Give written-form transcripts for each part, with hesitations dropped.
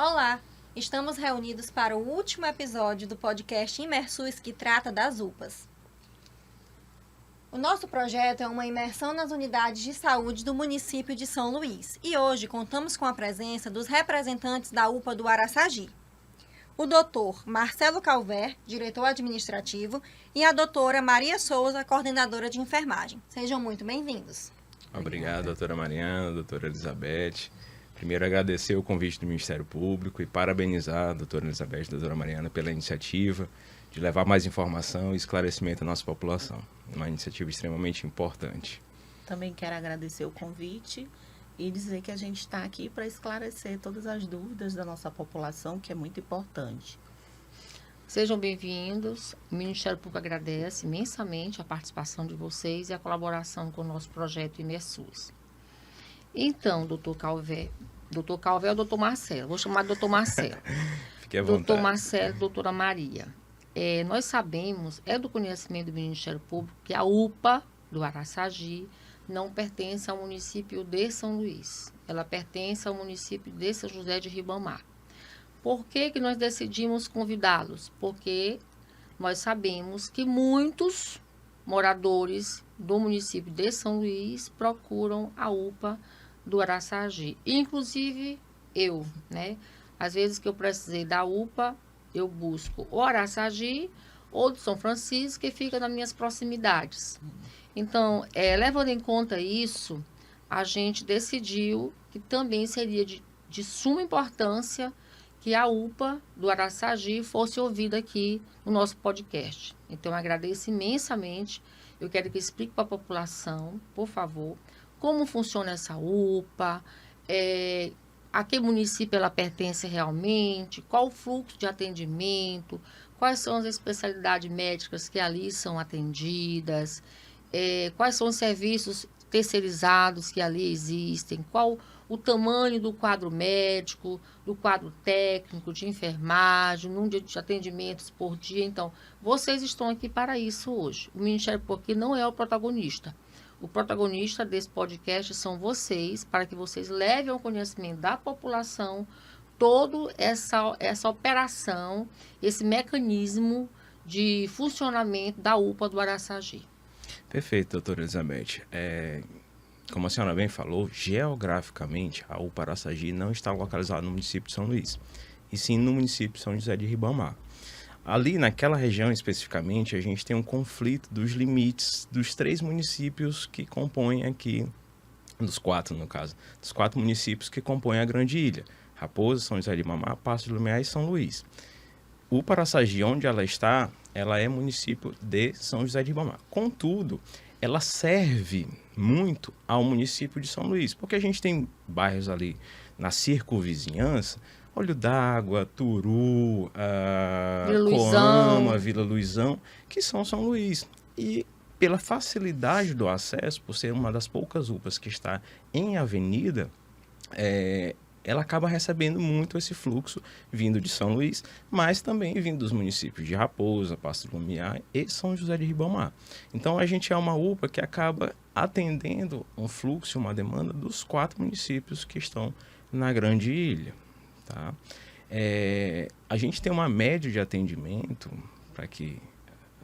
Olá, estamos reunidos para o último episódio do podcast Imersus que trata das UPAs. O nosso projeto é uma imersão nas unidades de saúde do município de São Luís e hoje contamos com a presença dos representantes da UPA do Araçagi. O doutor Marcelo Calver, diretor administrativo, e a doutora Maria Souza, coordenadora de enfermagem. Sejam muito bem-vindos. Obrigado, doutora Mariana, doutora Elizabeth. Primeiro, agradecer o convite do Ministério Público e parabenizar a doutora Elizabeth e a doutora Mariana pela iniciativa de levar mais informação e esclarecimento à nossa população. Uma iniciativa extremamente importante. Também quero agradecer o convite e dizer que a gente está aqui para esclarecer todas as dúvidas da nossa população, que é muito importante. Sejam bem-vindos. O Ministério Público agradece imensamente a participação de vocês e a colaboração com o nosso projeto Imersus. Então, doutor Calvé ou doutor Marcelo? Vou chamar de doutor Marcelo. Fique à vontade. Doutor Marcelo, doutora Maria. Nós sabemos, é do conhecimento do Ministério Público, que a UPA do Araçagi não pertence ao município de São Luís. Ela pertence ao município de São José de Ribamar. Por que nós decidimos convidá-los? Porque nós sabemos que muitos moradores do município de São Luís procuram a UPA do Araçagi. Inclusive eu, né? Às vezes que eu precisei da UPA, eu busco o Araçagi ou de São Francisco, que fica nas minhas proximidades. Então, levando em conta isso, a gente decidiu que também seria de suma importância que a UPA do Araçagi fosse ouvida aqui no nosso podcast. Então, eu agradeço imensamente. Eu quero que explique para a população, por favor, como funciona essa UPA, a que município ela pertence realmente, qual o fluxo de atendimento, quais são as especialidades médicas que ali são atendidas, quais são os serviços terceirizados que ali existem, qual o tamanho do quadro médico, do quadro técnico, de enfermagem, número de atendimentos por dia. Então, vocês estão aqui para isso hoje. O Ministério Público não é o protagonista. O protagonista desse podcast são vocês, para que vocês levem ao conhecimento da população toda essa operação, esse mecanismo de funcionamento da UPA do Araçagi. Perfeito, doutora Elizabeth. Como a senhora bem falou, geograficamente, a UPA Araçagi não está localizada no município de São Luís, e sim no município de São José de Ribamar. Ali, naquela região especificamente, a gente tem um conflito dos limites dos 3 municípios que compõem aqui, dos 4 no caso, dos 4 municípios que compõem a Grande Ilha: Raposa, São José de Ribamar, Paços de Lumiar e São Luís. O Araçagi, onde ela está, ela é município de São José de Ribamar. Contudo, ela serve muito ao município de São Luís, porque a gente tem bairros ali na circunvizinhança, Olho d'Água, Turu, Coama, Vila Luizão, que são São Luís. E pela facilidade do acesso, por ser uma das poucas UPAs que está em avenida, ela acaba recebendo muito esse fluxo vindo de São Luís, mas também vindo dos municípios de Raposa, Paços de Lumiar e São José de Ribamar. Então, a gente é uma UPA que acaba atendendo um fluxo, uma demanda dos 4 municípios que estão na Grande Ilha. Tá? A gente tem uma média de atendimento, para que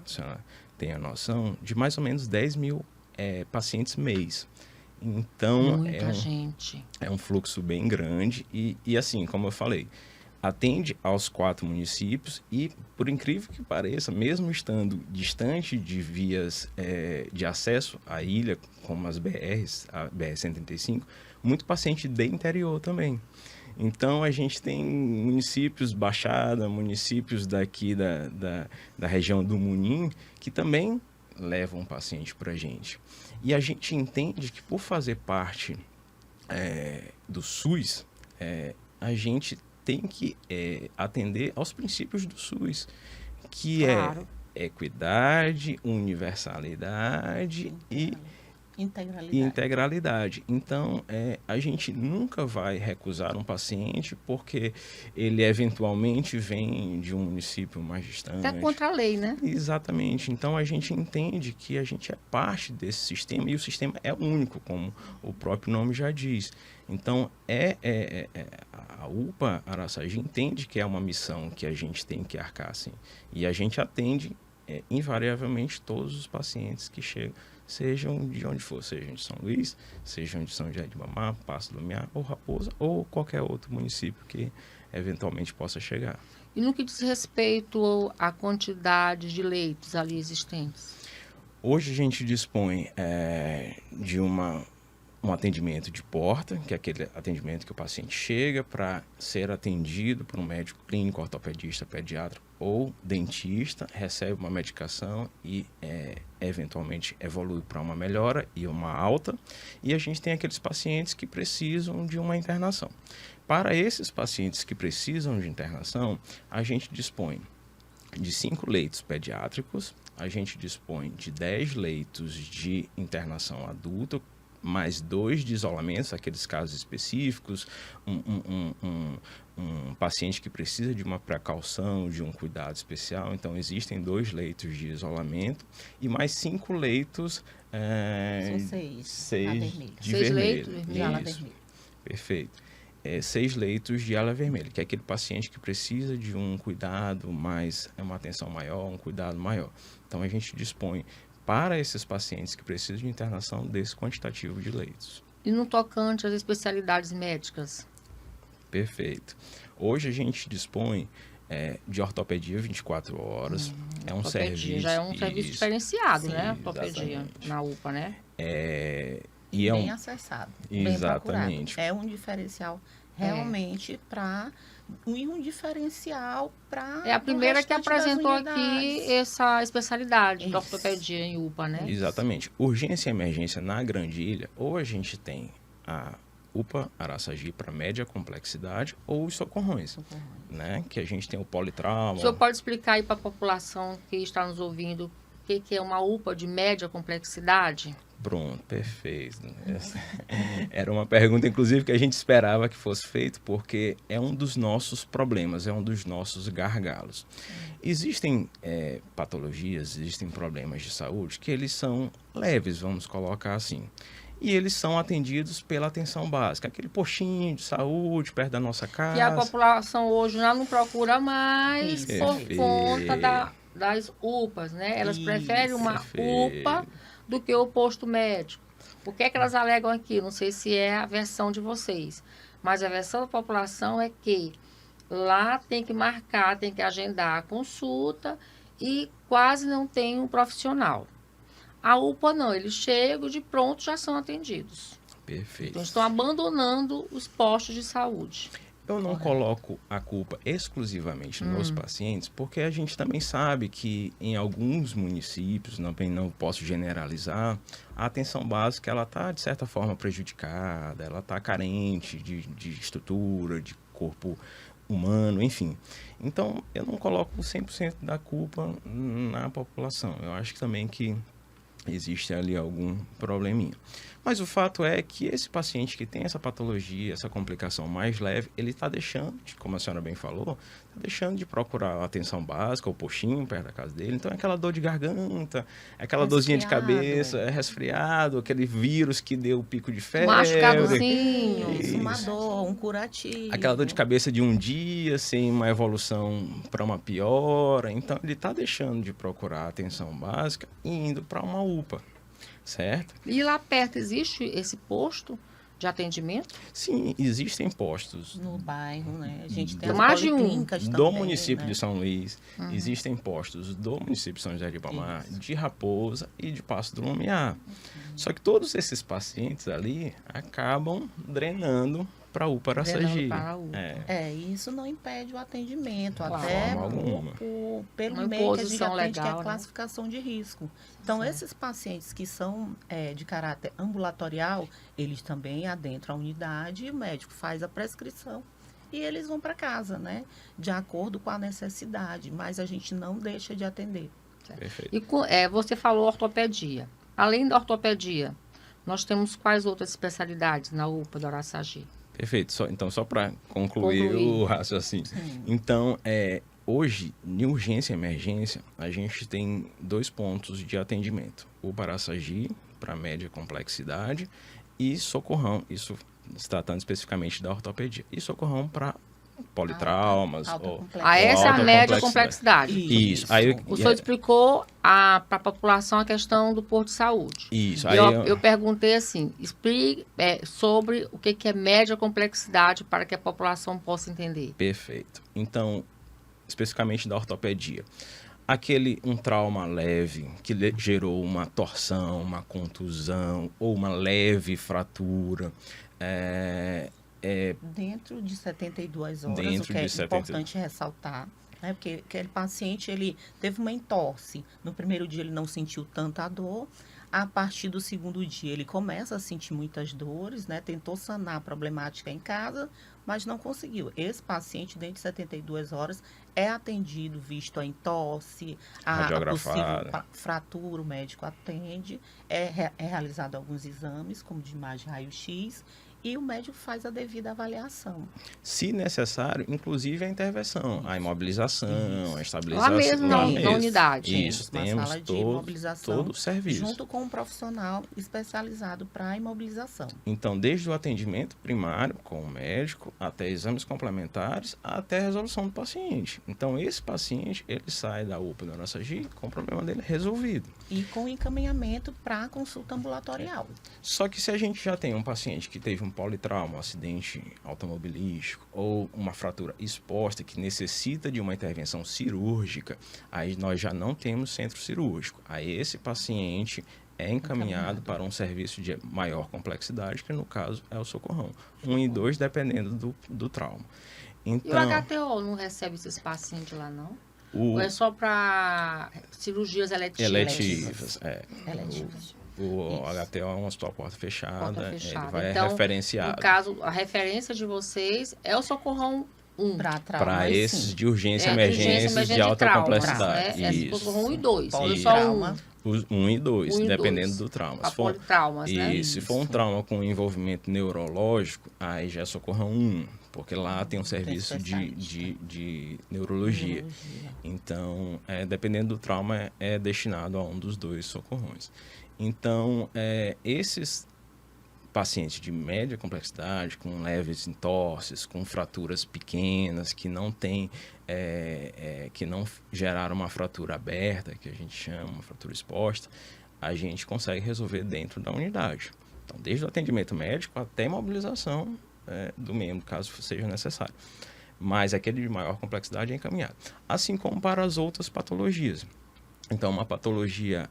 a senhora tenha noção, de mais ou menos 10 mil pacientes mês. Então, Muita gente. É um fluxo bem grande e assim, como eu falei, atende aos 4 municípios e, por incrível que pareça, mesmo estando distante de vias de acesso à ilha, como as BRs, a BR-135, muito paciente de interior também. Então, a gente tem municípios Baixada, municípios daqui da região do Munim, que também levam paciente para a gente. E a gente entende que, por fazer parte do SUS, a gente tem que atender aos princípios do SUS, que Claro. é equidade, universalidade e Integralidade. e integralidade. Então, a gente nunca vai recusar um paciente porque ele eventualmente vem de um município mais distante. Até contra a lei, né? Exatamente. Então, a gente entende que a gente é parte desse sistema e o sistema é único, como o próprio nome já diz. Então, a UPA Araçagi entende que é uma missão que a gente tem que arcar, assim. E a gente atende invariavelmente todos os pacientes que chegam, sejam de onde for, sejam de São Luís, sejam de São José de Ribamar, Passo do Lumiar ou Raposa, ou qualquer outro município que eventualmente possa chegar. E no que diz respeito à quantidade de leitos ali existentes? Hoje a gente dispõe de um atendimento de porta, que é aquele atendimento que o paciente chega para ser atendido por um médico clínico, ortopedista, pediatra ou dentista, recebe uma medicação e eventualmente evolui para uma melhora e uma alta. E a gente tem aqueles pacientes que precisam de uma internação. Para esses pacientes que precisam de internação, a gente dispõe de 5 leitos pediátricos, a gente dispõe de 10 leitos de internação adulta, mais 2 de isolamentos, aqueles casos específicos, um paciente que precisa de uma precaução, de um cuidado especial. Então, existem 2 leitos de isolamento e mais 5 leitos São 6 de 6 vermelho. leitos de ala Isso, vermelha. perfeito. 6 leitos de ala vermelha, que é aquele paciente que precisa de um cuidado mais, uma atenção maior, um cuidado maior. Então, a gente dispõe para esses pacientes que precisam de internação desse quantitativo de leitos. E no tocante às especialidades médicas? Perfeito. Hoje a gente dispõe de ortopedia 24 horas. É um Ortopedia serviço... já é um serviço diferenciado, Sim, né? Ortopedia exatamente. na UPA, né? E Bem acessado, bem Exatamente. procurado. É um diferencial realmente para um diferencial para É a primeira que apresentou aqui essa especialidade de ortopedia em UPA, né? Exatamente. Urgência e emergência na Grande Ilha, ou a gente tem a UPA Araçagi para média complexidade ou os socorrões, né? Que a gente tem o politrauma. O senhor pode explicar aí para a população que está nos ouvindo o que é uma UPA de média complexidade? Pronto, perfeito. Essa era uma pergunta, inclusive, que a gente esperava que fosse feita, porque é um dos nossos problemas, é um dos nossos gargalos. Existem patologias, existem problemas de saúde que eles são leves, vamos colocar assim. E eles são atendidos pela atenção básica, aquele postinho de saúde perto da nossa casa. Que a população hoje já não procura mais Isso. por Perfeito. conta das UPAs, né? Elas preferem uma Perfeito. UPA do que o posto médico. O que é que elas alegam aqui? Não sei se é a versão de vocês, mas a versão da população é que lá tem que marcar, tem que agendar a consulta e quase não tem um profissional. A UPA não, eles chegam de pronto já são atendidos. Perfeito. Então estão abandonando os postos de saúde. Eu não coloco a culpa exclusivamente nos pacientes, porque a gente também sabe que em alguns municípios, não posso generalizar, a atenção básica ela está, de certa forma, prejudicada, ela está carente de estrutura, de corpo humano, enfim. Então, eu não coloco 100% da culpa na população. Eu acho que também que existe ali algum probleminha. Mas o fato é que esse paciente que tem essa patologia, essa complicação mais leve, ele está deixando, como a senhora bem falou, está deixando de procurar a atenção básica, o postinho perto da casa dele. Então é aquela dor de garganta, aquela dorzinha de cabeça, resfriado, aquele vírus que deu o pico de febre. Machucadozinho. Isso. Uma dor, um curativo. Aquela dor de cabeça de um dia, sem uma evolução para uma piora. Então, ele está deixando de procurar a atenção básica e indo para uma UPA, certo? E lá perto existe esse posto de atendimento? Sim, existem postos No bairro, né? A gente tem Do- as mais de um. policlínicas do também, município né? de São Luís, existem postos do município de São José de Ribamar, Isso. de Raposa e de Passo do Lumiar. Só que todos esses pacientes ali acabam drenando para a UPA Araçagi. Drenando para a UPA. E isso não impede o atendimento, Claro. até De forma alguma. pelo Uma meio que a gente imposição atende, que é legal, a né? classificação de risco. Então, esses pacientes que são de caráter ambulatorial, eles também adentram a unidade e o médico faz a prescrição. E eles vão para casa, né? De acordo com a necessidade, mas a gente não deixa de atender. Perfeito. E você falou ortopedia. Além da ortopedia, Nós temos quais outras especialidades na UPA do Araçagi? Perfeito. Então, só para concluir o raciocínio. Sim. Então, hoje, em urgência e emergência, a gente tem 2 pontos de atendimento. O Araçagi, para média complexidade, e socorrão, isso se tratando especificamente da ortopedia. E socorrão para politraumas. Alta ou complexidade. Essa é a alta média complexidade. complexidade. Isso. Aí, O senhor explicou para a população a questão do posto de saúde. Isso. E Aí, eu perguntei assim, explique sobre o que é média complexidade para que a população possa entender. Perfeito. Então, especificamente da ortopedia. Um trauma leve que gerou uma torção, uma contusão ou uma leve fratura. Dentro de 72 horas, Dentro o que é de 70. importante ressaltar, né? Porque aquele paciente, ele teve uma entorse. No primeiro dia ele não sentiu tanta dor. A partir do segundo dia ele começa a sentir muitas dores, né? Tentou sanar a problemática em casa, mas não conseguiu. Esse paciente, dentro de 72 horas, é atendido, visto a entorse, a Radiografada. possível fratura, o médico atende, é realizado alguns exames, como de imagem raio-x, e o médico faz a devida avaliação. Se necessário, inclusive a intervenção, a imobilização, a estabilização. Lá mesmo, na unidade. Isso, Uma temos sala de imobilização todo o serviço. junto com um profissional especializado para imobilização. Então, desde o atendimento primário com o médico, até exames complementares, até a resolução do paciente. Então, esse paciente, ele sai da UPA do Araçagi com o problema dele resolvido. E com encaminhamento para a consulta ambulatorial. Só que se a gente já tem um paciente que teve um politrauma, um acidente automobilístico ou uma fratura exposta que necessita de uma intervenção cirúrgica, aí nós já não temos centro cirúrgico. Aí esse paciente é encaminhado para um serviço de maior complexidade, que no caso é o socorrão. 1 e 2, dependendo do trauma. Então, E o HTO não recebe esses pacientes lá, não? Ou é só para cirurgias eletivas? eletivas. Eletivas. O HTO é um hospital porta fechada, ele vai Então, referenciado. No caso, a referência de vocês é o socorrão 1. Para esses sim. de urgência e De emergência de alta trauma, complexidade. Né? É Isso. socorrão 1 e 2. Ou Isso. só Trauma. 1 e 2, 1 e dependendo 2. do trauma. Para politraumas, né? E se for um trauma com envolvimento neurológico, aí já é socorrão 1, porque lá tem um serviço de neurologia. Então, dependendo do trauma, é destinado a um dos 2 socorrões. Então, esses pacientes de média complexidade, com leves entorses, com fraturas pequenas, que não tem, que não geraram uma fratura aberta, que a gente chama, uma fratura exposta, a gente consegue resolver dentro da unidade. Então, desde o atendimento médico até a imobilização do membro, caso seja necessário. Mas aquele de maior complexidade é encaminhado. Assim como para as outras patologias. Então, uma patologia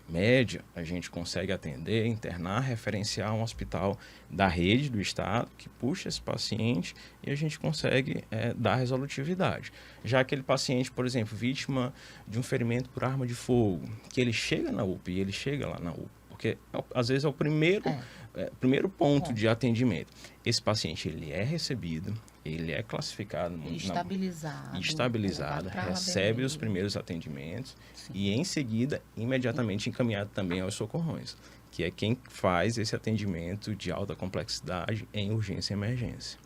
média, a gente consegue atender, internar, referenciar um hospital da rede do estado que puxa esse paciente e a gente consegue dar resolutividade. Já aquele paciente, por exemplo, vítima de um ferimento por arma de fogo, que ele chega na UPA e ele chega lá na UPA, porque às vezes é o primeiro ponto de atendimento. Esse paciente, ele é recebido, ele é classificado, estabilizado, recebe os primeiros atendimentos. Sim. E em seguida, imediatamente encaminhado também aos socorrões, que é quem faz esse atendimento de alta complexidade em urgência e emergência.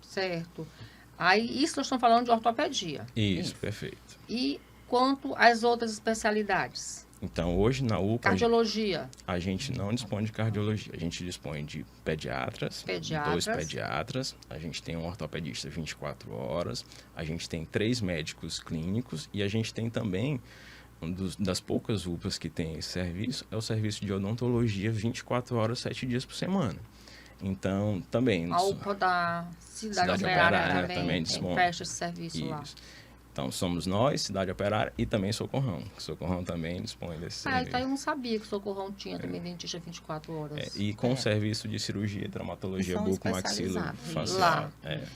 Certo. Aí, isso nós estamos falando de ortopedia. Isso, perfeito. E quanto às outras especialidades? Então, hoje na UPA... Cardiologia. A gente não dispõe de cardiologia. A gente dispõe de pediatras. 2 pediatras. A gente tem um ortopedista 24 horas. A gente tem 3 médicos clínicos. E a gente tem também, das poucas UPAs que tem esse serviço, é o serviço de odontologia 24 horas, 7 dias por semana. Então, também... A UPA da Cidade Operária também presta esse serviço lá. Então, somos nós, Cidade Operária e também Socorrão. Socorrão também dispõe desse serviço. Então eu não sabia que Socorrão tinha também dentista 24 horas. E com serviço de cirurgia, traumatologia, bucomaxilofacial.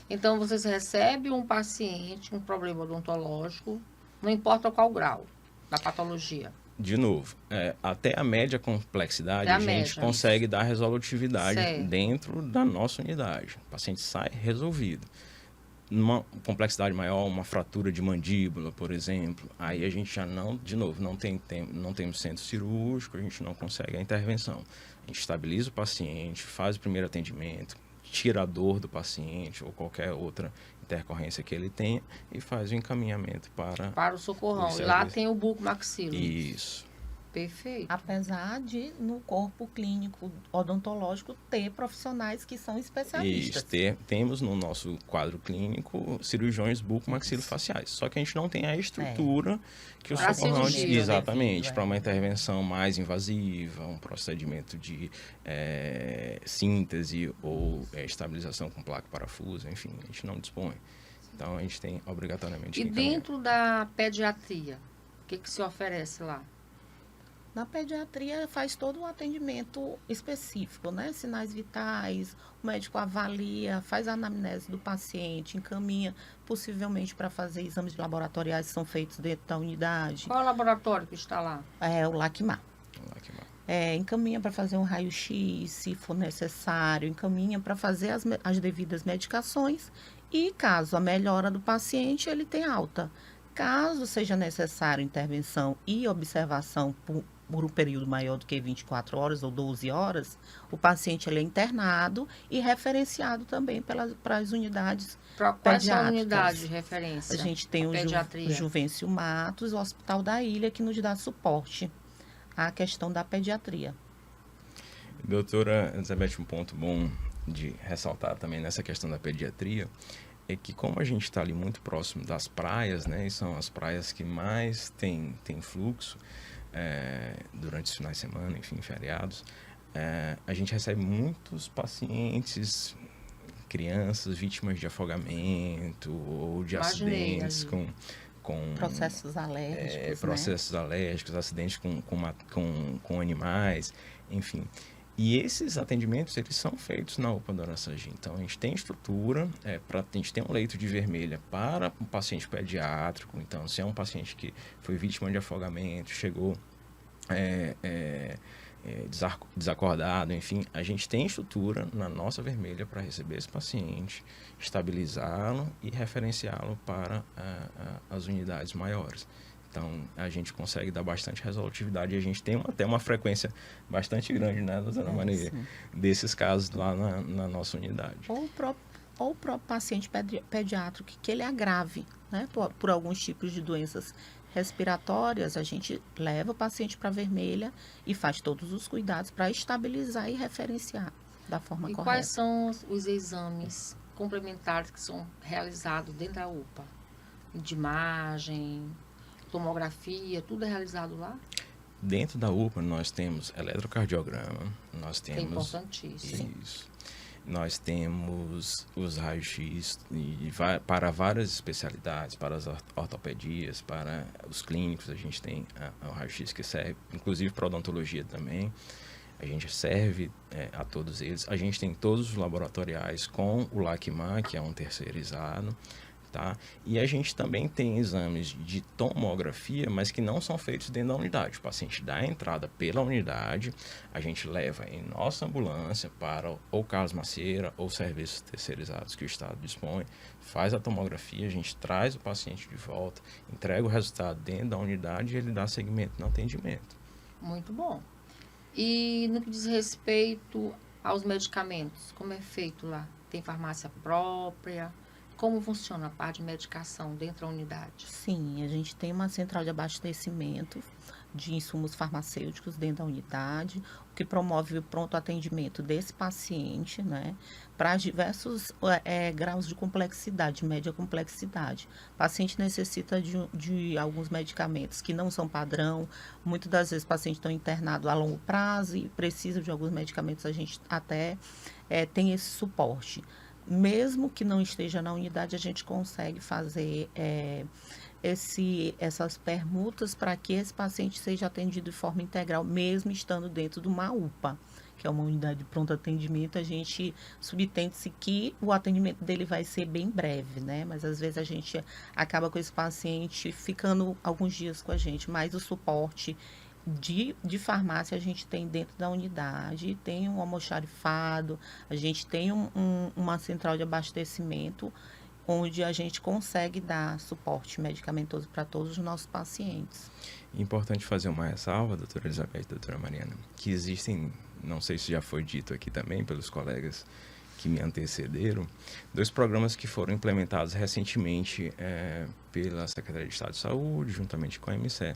Então, vocês recebem um paciente com problema odontológico, não importa qual grau da patologia. De novo, até a média complexidade, a gente consegue dar resolutividade dentro da nossa unidade. O paciente sai resolvido. numa complexidade maior, uma fratura de mandíbula, por exemplo, aí a gente já não, de novo, não temos centro cirúrgico, a gente não consegue a intervenção. A gente estabiliza o paciente, faz o primeiro atendimento, tira a dor do paciente ou qualquer outra intercorrência que ele tenha e faz o encaminhamento para o socorrão. Isso, E lá serviço. tem o bucomaxilo. Isso. Perfeito. Apesar de, no corpo clínico odontológico, ter profissionais que são especialistas. Isso, temos no nosso quadro clínico cirurgiões bucomaxilofaciais. Só que a gente não tem a estrutura que o Pra socorrão... cirurgia. Exatamente, para uma intervenção mais invasiva, um procedimento de síntese ou estabilização com placa parafuso, enfim, a gente não dispõe. Então, a gente tem obrigatoriamente E que encaminhar. dentro da pediatria, o que se oferece lá? Na pediatria faz todo um atendimento específico, né? Sinais vitais, o médico avalia, faz a anamnese do paciente, encaminha possivelmente para fazer exames laboratoriais que são feitos dentro da unidade. Qual é o laboratório que está lá? É o LACMAR. Vamos lá, que mal. Encaminha para fazer um raio-x, se for necessário, encaminha para fazer as devidas medicações e, caso a melhora do paciente, ele tem alta. Caso seja necessário intervenção e observação por um período maior do que 24 horas ou 12 horas, o paciente ele é internado e referenciado também para as unidades Quais são a pediátricas. unidade de referência? A gente tem o pediatria. Juvencio Matos, o Hospital da Ilha, que nos dá suporte à questão da pediatria. Doutora Elizabeth, um ponto bom de ressaltar também nessa questão da pediatria é que como a gente está ali muito próximo das praias, né, e são as praias que mais tem fluxo durante os finais de semana, enfim, feriados, a gente recebe muitos pacientes, crianças vítimas de afogamento ou de Imaginei acidentes ali. com Processos alérgicos, processos alérgicos, acidentes com animais, enfim. E esses atendimentos, eles são feitos na UPA do Araçagi. Então, a gente tem estrutura, a gente tem um leito de vermelha para um paciente pediátrico. Então, se é um paciente que foi vítima de afogamento, chegou desacordado, enfim, a gente tem estrutura na nossa vermelha para receber esse paciente, estabilizá-lo e referenciá-lo para as unidades maiores. Então, a gente consegue dar bastante resolutividade e a gente tem até uma frequência bastante grande, né, doutora Maria, desses casos lá na nossa unidade. Ou o próprio paciente pediátrico, que ele agrave, né, por alguns tipos de doenças respiratórias, a gente leva o paciente para a vermelha e faz todos os cuidados para estabilizar e referenciar da forma E correta. quais são os exames complementares que são realizados dentro da UPA? De imagem, tomografia, tudo é realizado lá? Dentro da UPA, nós temos eletrocardiograma, nós Que é temos... importantíssimo. Isso. Nós temos os raios-x para várias especialidades, para as ortopedias, para os clínicos, a gente tem o raio-x que serve, inclusive para odontologia também. A gente serve a todos eles. A gente tem todos os laboratoriais com o LACMAR, que é um terceirizado. Tá? E a gente também tem exames de tomografia, mas que não são feitos dentro da unidade. O paciente dá a entrada pela unidade, a gente leva em nossa ambulância para ou Carlos Macieira ou serviços terceirizados que o Estado dispõe, faz a tomografia, a gente traz o paciente de volta, entrega o resultado dentro da unidade e ele dá seguimento no atendimento. Muito bom. E no que diz respeito aos medicamentos, como é feito lá? Tem farmácia própria? Como funciona a parte de medicação dentro da unidade? Sim, a gente tem uma central de abastecimento de insumos farmacêuticos dentro da unidade, o que promove o pronto atendimento desse paciente, né, para diversos graus de complexidade, média complexidade. O paciente necessita de alguns medicamentos que não são padrão, muitas das vezes o paciente está internado a longo prazo e precisa de alguns medicamentos, a gente até tem esse suporte. Mesmo que não esteja na unidade, a gente consegue fazer essas permutas para que esse paciente seja atendido de forma integral, mesmo estando dentro de uma UPA, que é uma unidade de pronto atendimento. A gente subtende-se que o atendimento dele vai ser bem breve, né? Mas às vezes a gente acaba com esse paciente ficando alguns dias com a gente, mas o suporte de farmácia a gente tem dentro da unidade, tem um almoxarifado, a gente tem uma central de abastecimento onde a gente consegue dar suporte medicamentoso para todos os nossos pacientes. Importante fazer uma ressalva, doutora Elizabeth e doutora Mariana, que existem, não sei se já foi dito aqui também pelos colegas que me antecederam, 2 programas que foram implementados recentemente pela Secretaria de Estado de Saúde, juntamente com a MCE,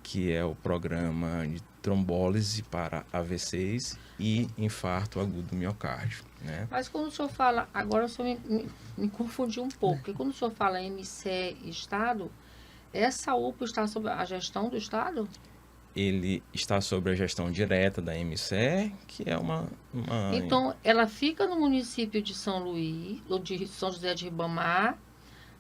que é o programa de trombólise para AVCs e infarto agudo do miocárdio, né? Mas quando o senhor fala, agora o senhor me confundiu um pouco, porque quando o senhor fala MCE e Estado, essa UPA está sob a gestão do Estado? Ele está sob a gestão direta da MCE, que é uma... Então, ela fica no município de São Luís, ou de São José de Ribamar,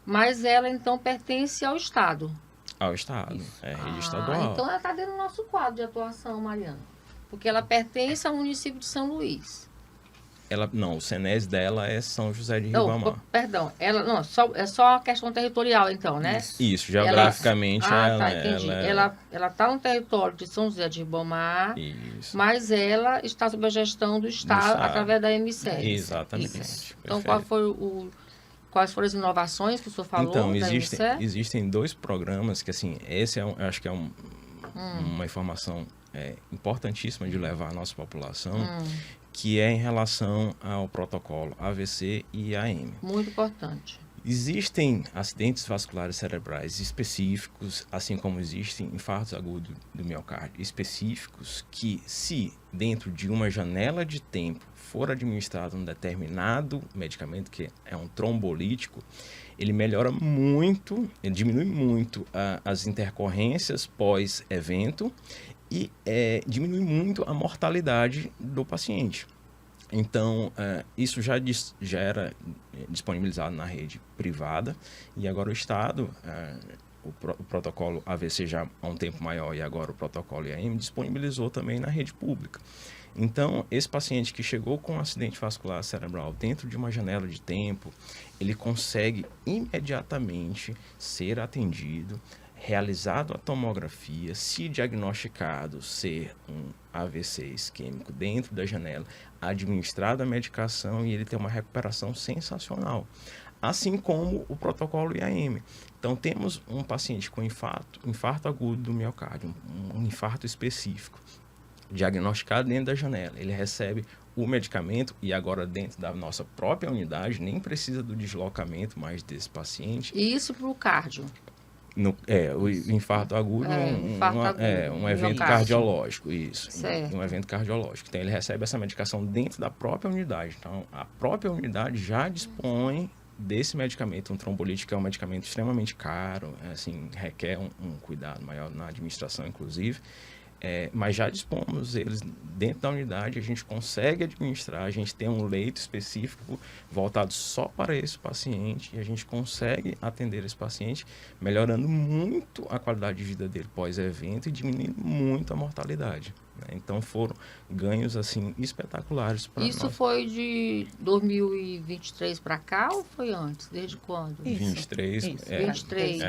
mas ela então pertence ao Estado. Ao Estado, rede estadual. Então ela está dentro do nosso quadro de atuação, Mariana. Porque ela pertence ao município de São Luís. Não, o CENES dela é São José de Ribamar. Não, perdão, é só a questão territorial, então, né? Isso, geograficamente entendi. Ela está no território de São José de Ribamar, isso. mas ela está sob a gestão do Estado através da MCE. Exatamente. Isso. Então, quais foram as inovações que o senhor falou? Então, existem 2 programas que, assim, esse eu acho que é uma informação importantíssima de levar à nossa população, que é em relação ao protocolo AVC e AM. Muito importante. Existem acidentes vasculares cerebrais específicos, assim como existem infartos agudos do miocárdio específicos, que se dentro de uma janela de tempo for administrado um determinado medicamento, que é um trombolítico, ele melhora muito, ele diminui muito as intercorrências pós-evento e diminui muito a mortalidade do paciente. Então, isso já era disponibilizado na rede privada e agora o Estado, o protocolo AVC já há um tempo maior e agora o protocolo IAM disponibilizou também na rede pública. Então, esse paciente que chegou com um acidente vascular cerebral dentro de uma janela de tempo, ele consegue imediatamente ser atendido, realizado a tomografia, se diagnosticado ser um AVC isquêmico dentro da janela, administrada a medicação e ele tem uma recuperação sensacional. Assim como o protocolo IAM. Então, temos um paciente com infarto agudo do miocárdio, um infarto específico, diagnosticado dentro da janela. Ele recebe o medicamento e agora dentro da nossa própria unidade, nem precisa do deslocamento mais desse paciente. E isso para o cardio? O infarto agudo um evento cardiológico, isso. Um evento cardiológico. Então, ele recebe essa medicação dentro da própria unidade. Então, a própria unidade já dispõe desse medicamento. Um trombolítico é um medicamento extremamente caro, assim, requer um cuidado maior na administração, inclusive. Mas já dispomos eles dentro da unidade, a gente consegue administrar, a gente tem um leito específico voltado só para esse paciente e a gente consegue atender esse paciente, melhorando muito a qualidade de vida dele pós-evento e diminuindo muito a mortalidade. Então foram ganhos assim espetaculares para nós. Isso foi de 2023 para cá ou foi antes? Desde quando? 23. 23.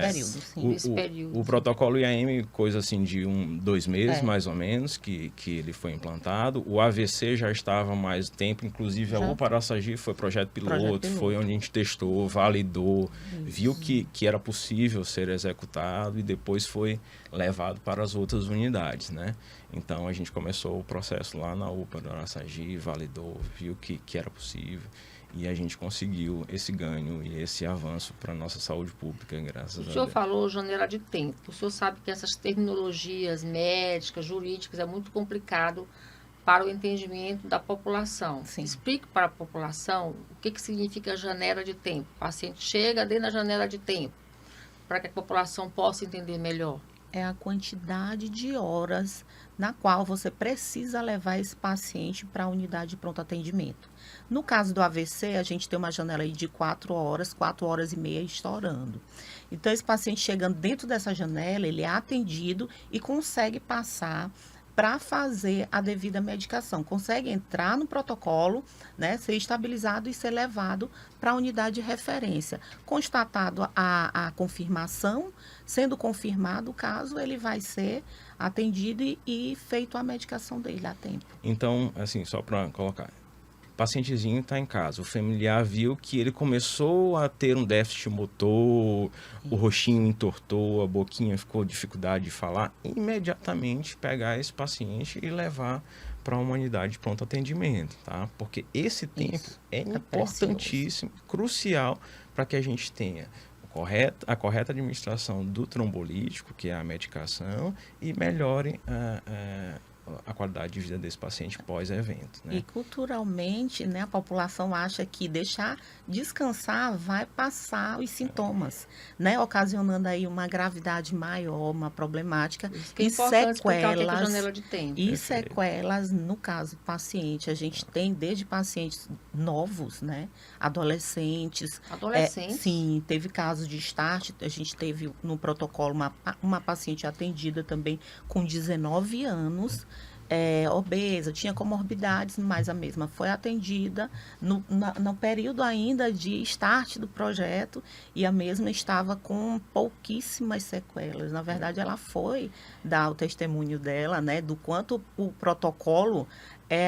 Esse período. O protocolo IAM, coisa assim de 2 meses mais ou menos, que ele foi implantado. O AVC já estava há mais tempo, inclusive a UPA Araçagi foi projeto piloto, foi onde a gente testou, validou, viu que era possível ser executado e depois foi levado para as outras unidades, né? Então, a gente começou o processo lá na UPA do Araçagi, validou, viu que era possível e a gente conseguiu esse ganho e esse avanço para a nossa saúde pública, graças a Deus. O senhor falou janela de tempo. O senhor sabe que essas terminologias médicas, jurídicas, é muito complicado para o entendimento da população. Sim. Explique para a população o que significa janela de tempo. O paciente chega dentro da janela de tempo, para que a população possa entender melhor. É a quantidade de horas na qual você precisa levar esse paciente para a unidade de pronto atendimento. No caso do AVC, a gente tem uma janela aí de 4 horas e meia estourando. Então, esse paciente chegando dentro dessa janela, ele é atendido e consegue passar para fazer a devida medicação. Consegue entrar no protocolo, né, ser estabilizado e ser levado para a unidade de referência. Constatado a confirmação, sendo confirmado o caso, ele vai ser atendido e feito a medicação dele a tempo. Então, assim, só para colocar, pacientezinho está em casa. O familiar viu que ele começou a ter um déficit motor, o roxinho entortou, a boquinha ficou dificuldade de falar. Imediatamente pegar esse paciente e levar para uma unidade de pronto atendimento, tá? Porque esse tempo é importantíssimo, crucial para que a gente tenha a correta administração do trombolítico, que é a medicação, e melhore a qualidade de vida desse paciente pós-evento. Né? E culturalmente, né, a população acha que deixar descansar vai passar os sintomas, né, ocasionando aí uma gravidade maior, uma problemática e sequelas. Janela de tempo. E sequelas, no caso do paciente, a gente tem desde pacientes novos, né, adolescentes. Adolescentes? Sim, teve casos de start, a gente teve no protocolo uma paciente atendida também com 19 anos, obesa, tinha comorbidades, mas a mesma foi atendida no período ainda de start do projeto e a mesma estava com pouquíssimas sequelas. Na verdade, ela foi dar o testemunho dela, né, do quanto o protocolo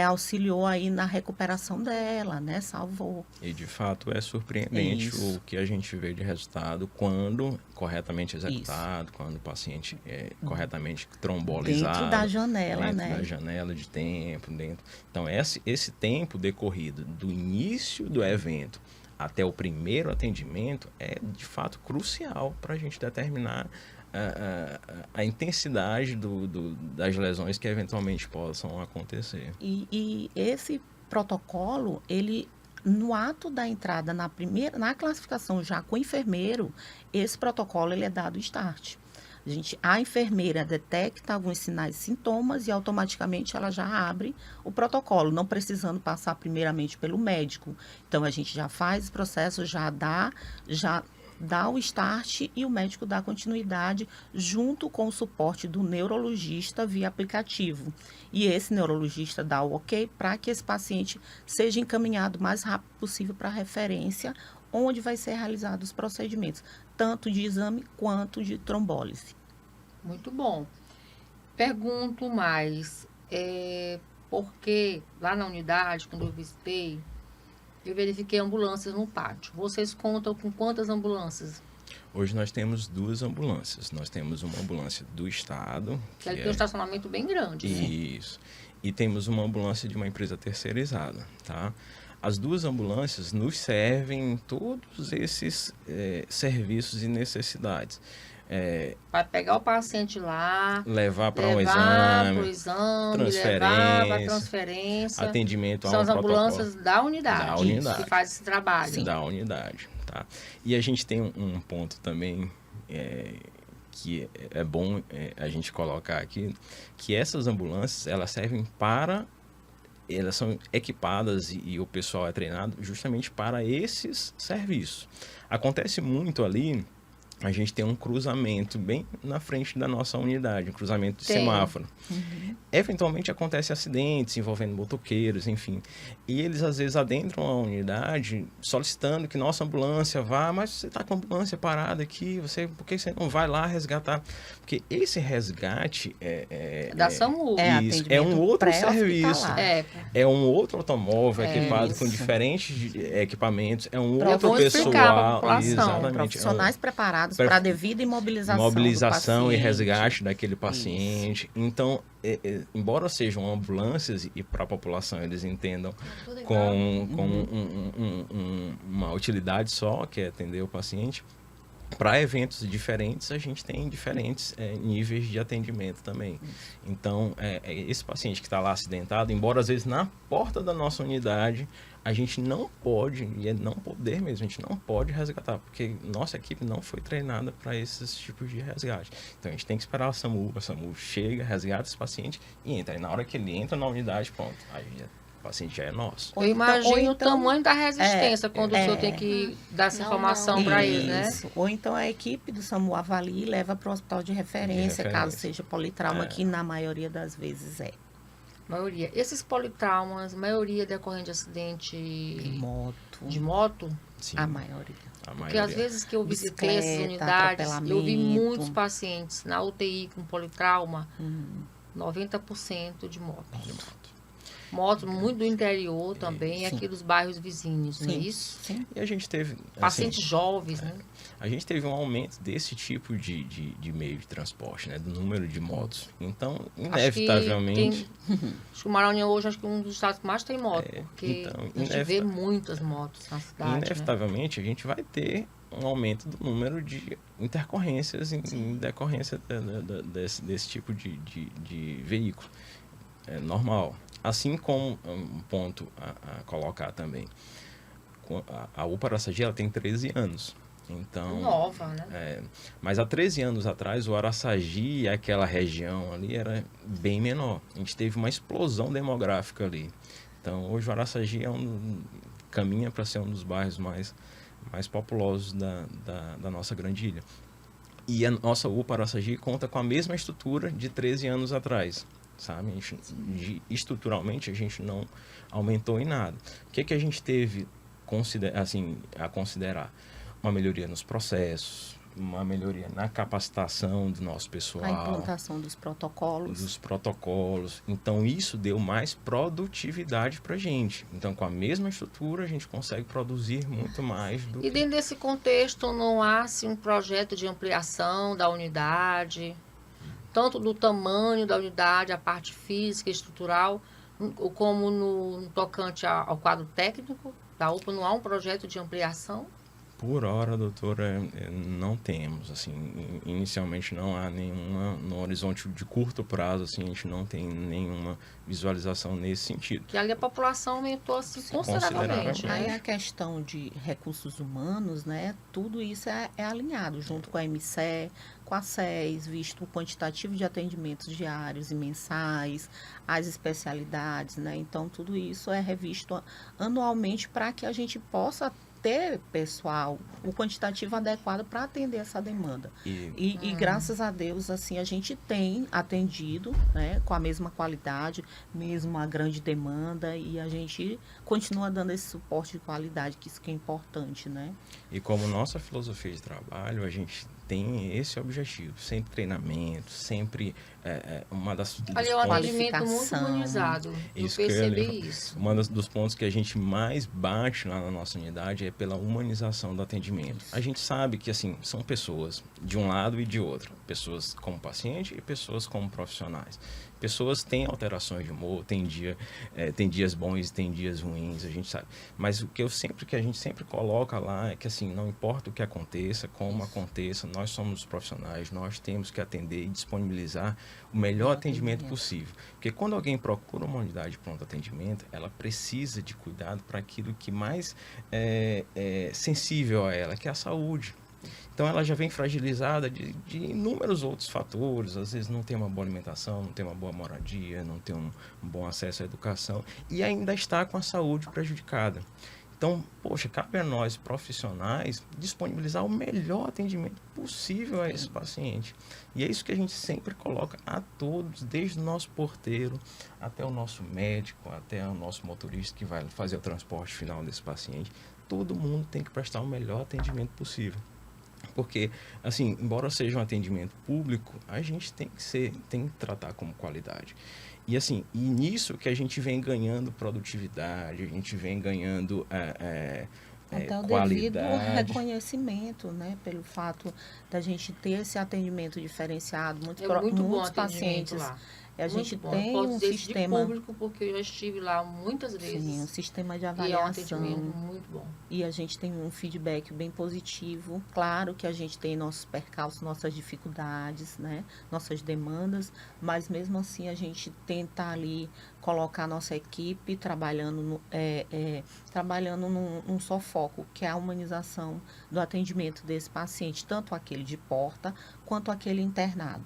auxiliou aí na recuperação dela, né, salvou. E de fato é surpreendente o que a gente vê de resultado quando corretamente executado, quando o paciente é corretamente trombolizado. Dentro da janela, dentro né? da janela de tempo. Então, esse tempo decorrido do início do evento até o primeiro atendimento é de fato crucial para a gente determinar a intensidade das lesões que eventualmente possam acontecer. E esse protocolo, ele, no ato da entrada na classificação já com o enfermeiro, esse protocolo ele é dado start. A enfermeira detecta alguns sinais e sintomas e automaticamente ela já abre o protocolo, não precisando passar primeiramente pelo médico. Então, a gente já faz o processo, já dá o start e o médico dá continuidade junto com o suporte do neurologista via aplicativo. E esse neurologista dá o ok para que esse paciente seja encaminhado o mais rápido possível para a referência, onde vai ser realizados os procedimentos, tanto de exame quanto de trombólise. Muito bom. Pergunto mais, porque lá na unidade, quando eu visitei, eu verifiquei ambulâncias no pátio. Vocês contam com quantas ambulâncias? Hoje nós temos 2 ambulâncias. Nós temos uma ambulância do Estado. Que tem um estacionamento bem grande. Isso. E temos uma ambulância de uma empresa terceirizada, tá? As 2 ambulâncias nos servem em todos esses serviços e necessidades. Para pegar o paciente lá, levar para um exame, transferência, levar para transferência, atendimento a são um as ambulâncias da unidade, que faz esse trabalho. Sim. Da unidade, tá? E a gente tem um ponto também que é bom a gente colocar aqui, que essas ambulâncias, elas são equipadas e o pessoal é treinado justamente para esses serviços. Acontece muito ali, a gente tem um cruzamento bem na frente da nossa unidade, um cruzamento de semáforo. Uhum. Eventualmente acontecem acidentes envolvendo motoqueiros, enfim. E eles às vezes adentram a unidade solicitando que nossa ambulância vá, mas você está com a ambulância parada aqui, por que você não vai lá resgatar? Porque esse resgate da SAMU. É um outro serviço. É um outro automóvel equipado isso. com diferentes equipamentos, é um Pra outro pessoal. Exatamente. Profissionais preparados para a devida imobilização e resgate daquele paciente. Isso. Então, embora sejam ambulâncias e para a população eles entendam com uma utilidade só, que é atender o paciente, para eventos diferentes, a gente tem diferentes níveis de atendimento também. Então, esse paciente que está lá acidentado, embora às vezes na porta da nossa unidade, a gente não pode, e é não poder mesmo, a gente não pode resgatar, porque nossa equipe não foi treinada para esses tipos de resgate. Então, a gente tem que esperar a SAMU chega, resgata esse paciente e entra. E na hora que ele entra na unidade, pronto, aí o paciente já é nosso. Eu imagino o tamanho da resistência quando o senhor tem que dar essa informação para ele, né? Ou então a equipe do SAMU avalia e leva para o hospital de referência, caso seja politrauma, que na maioria das vezes é. Maioria. Esses politraumas, maioria decorrente de acidente de moto? Sim. A maioria. Porque às vezes que eu visitei essas unidades, eu vi muitos pacientes na UTI com politrauma, 90% de moto. Motos muito do interior também, e Sim. aqui dos bairros vizinhos, não é Sim. isso? Sim. E a gente teve, assim, Pacientes jovens, né? a gente teve um aumento desse tipo de meio de transporte, né? Do número de motos. Então, inevitavelmente... Acho que o Maranhão hoje acho que é um dos estados que mais tem moto, porque então, a gente vê muitas motos na cidade, né? Inevitavelmente, a gente vai ter um aumento do número de intercorrências em decorrência desse tipo de veículo. É normal. Assim como um ponto a colocar também. A UPA Araçagi, ela tem 13 anos. Então, Nova, né? mas há 13 anos atrás, o Araçagi e aquela região ali era bem menor. A gente teve uma explosão demográfica ali. Então, hoje o Araçagi caminha para ser um dos bairros mais populosos da nossa grande ilha. E a nossa UPA Araçagi conta com a mesma estrutura de 13 anos atrás, sabe? Estruturalmente, a gente não aumentou em nada. O que a gente teve a considerar? Uma melhoria nos processos, uma melhoria na capacitação do nosso pessoal. A implantação dos protocolos. Então, isso deu mais produtividade para a gente. Então, com a mesma estrutura, a gente consegue produzir muito mais do E dentro desse contexto, não há assim, um projeto de ampliação da unidade, tanto do tamanho da unidade, a parte física, estrutural, como no tocante ao quadro técnico da UPA, não há um projeto de ampliação? Por hora, doutora, não temos, assim, inicialmente não há nenhuma, no horizonte de curto prazo, assim, a gente não tem nenhuma visualização nesse sentido. Que ali a população aumentou, assim, consideravelmente, Aí né? a questão de recursos humanos, né, tudo isso é alinhado junto com a MCE, com a SES, visto o quantitativo de atendimentos diários e mensais, as especialidades, né, então tudo isso é revisto anualmente para que a gente possa ter pessoal, o quantitativo adequado para atender essa demanda. E graças a Deus, assim, a gente tem atendido, né, com a mesma qualidade, mesmo a grande demanda, e a gente continua dando esse suporte de qualidade, que isso que é importante, né? E como nossa filosofia de trabalho, a gente tem esse objetivo, sempre treinamento, sempre uma das... Ali é um atendimento muito humanizado, eu Isso que eu ia percebi lembrar. isso. Um dos pontos que a gente mais bate lá na nossa unidade é pela humanização do atendimento. A gente sabe que, assim, são pessoas de um lado e de outro. Pessoas como paciente e pessoas como profissionais. Pessoas têm alterações de humor, tem dias bons e tem dias ruins, a gente sabe. Mas o que a gente sempre coloca lá é que, assim, não importa o que aconteça, como aconteça, nós somos profissionais, nós temos que atender e disponibilizar o melhor atendimento possível. Porque quando alguém procura uma unidade de pronto atendimento, ela precisa de cuidado para aquilo que mais é sensível a ela, que é a saúde. Então, ela já vem fragilizada de inúmeros outros fatores. Às vezes, não tem uma boa alimentação, não tem uma boa moradia, não tem um bom acesso à educação e ainda está com a saúde prejudicada. Então, poxa, cabe a nós, profissionais, disponibilizar o melhor atendimento possível a esse paciente. E é isso que a gente sempre coloca a todos, desde o nosso porteiro, até o nosso médico, até o nosso motorista que vai fazer o transporte final desse paciente. Todo mundo tem que prestar o melhor atendimento possível. Porque, assim, embora seja um atendimento público, a gente tem que tratar como qualidade. E, assim, nisso que a gente vem ganhando produtividade, a gente vem ganhando até o qualidade. devido reconhecimento, né? Pelo fato da gente ter esse atendimento diferenciado. Muitos pacientes. Lá. A gente bom. tem Posso um dizer sistema... de público, porque eu já estive lá muitas vezes. Sim, um sistema de E é um avaliação. atendimento muito bom. E a gente tem um feedback bem positivo. Claro que a gente tem nossos percalços, nossas dificuldades, né? Nossas demandas, mas mesmo assim a gente tenta ali colocar a nossa equipe trabalhando num só foco, que é a humanização do atendimento desse paciente, tanto aquele de porta quanto aquele internado.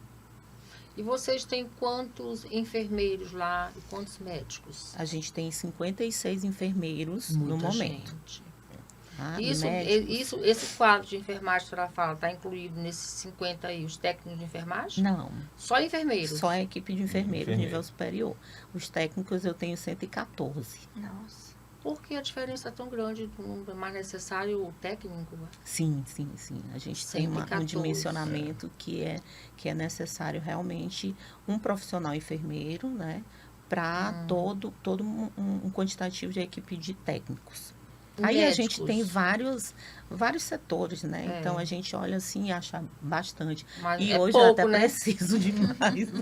E vocês têm quantos enfermeiros lá e quantos médicos? A gente tem 56 enfermeiros Muita no momento. gente. Tá? Esse quadro de enfermagem que a senhora fala, está incluído nesses 50 aí, os técnicos de enfermagem? Não. Só enfermeiros? Só a equipe de enfermeiros nível superior. Os técnicos eu tenho 114. Nossa. Por que a diferença é tão grande? Não é mais necessário o técnico? Sim. A gente tem um 114. dimensionamento que é necessário realmente um profissional enfermeiro, né? para todo um quantitativo de equipe de técnicos. Aí a gente tem vários setores, né? Então a gente olha assim e acha bastante. Mas e é hoje pouco, eu até né? preciso demais.